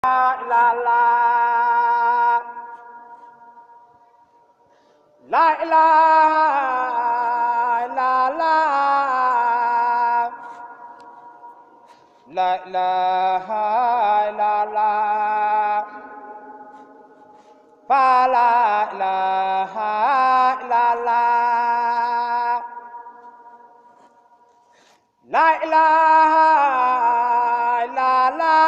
la la la ilaha la la la ilaha la la fa la ilaha la la la ilaha la la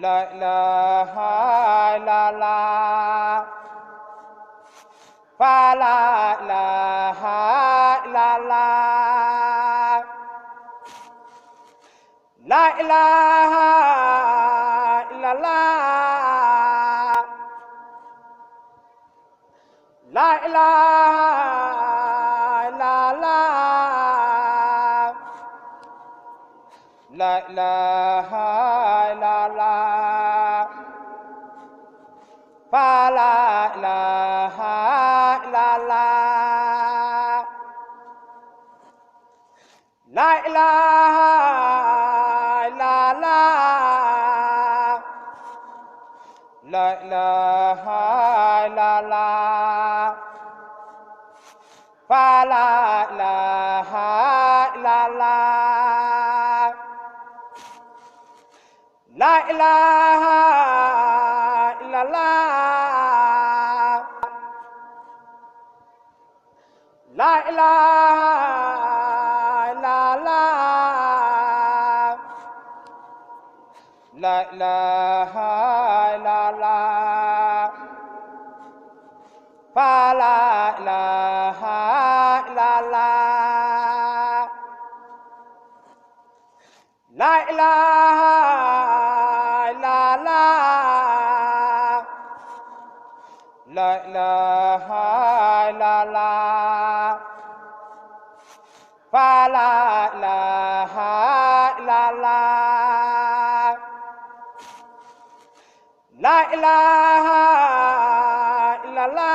la ilaha la la fa la ilaha la la la ilaha la la la ilaha la la la ilaha la la fa la ilaha la la la ilaha la la la ilaha la la fa la ilaha la la la ilaha la la la ilaha la la la ilaha la la fa la ilaha la la la ilaha la la la ilaha la la fa la ilaha la la la ilaha la la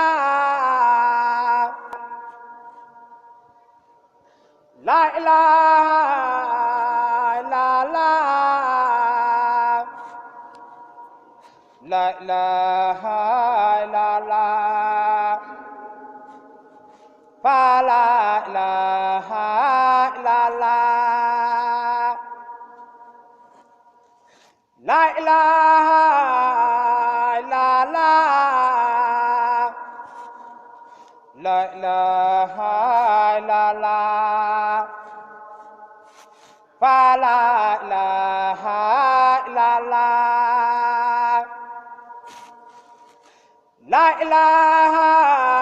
la ilaha la la la ilaha la la fa la ilaha la la la ilaha la la la ilaha la la fa la ilaha la la la ilaha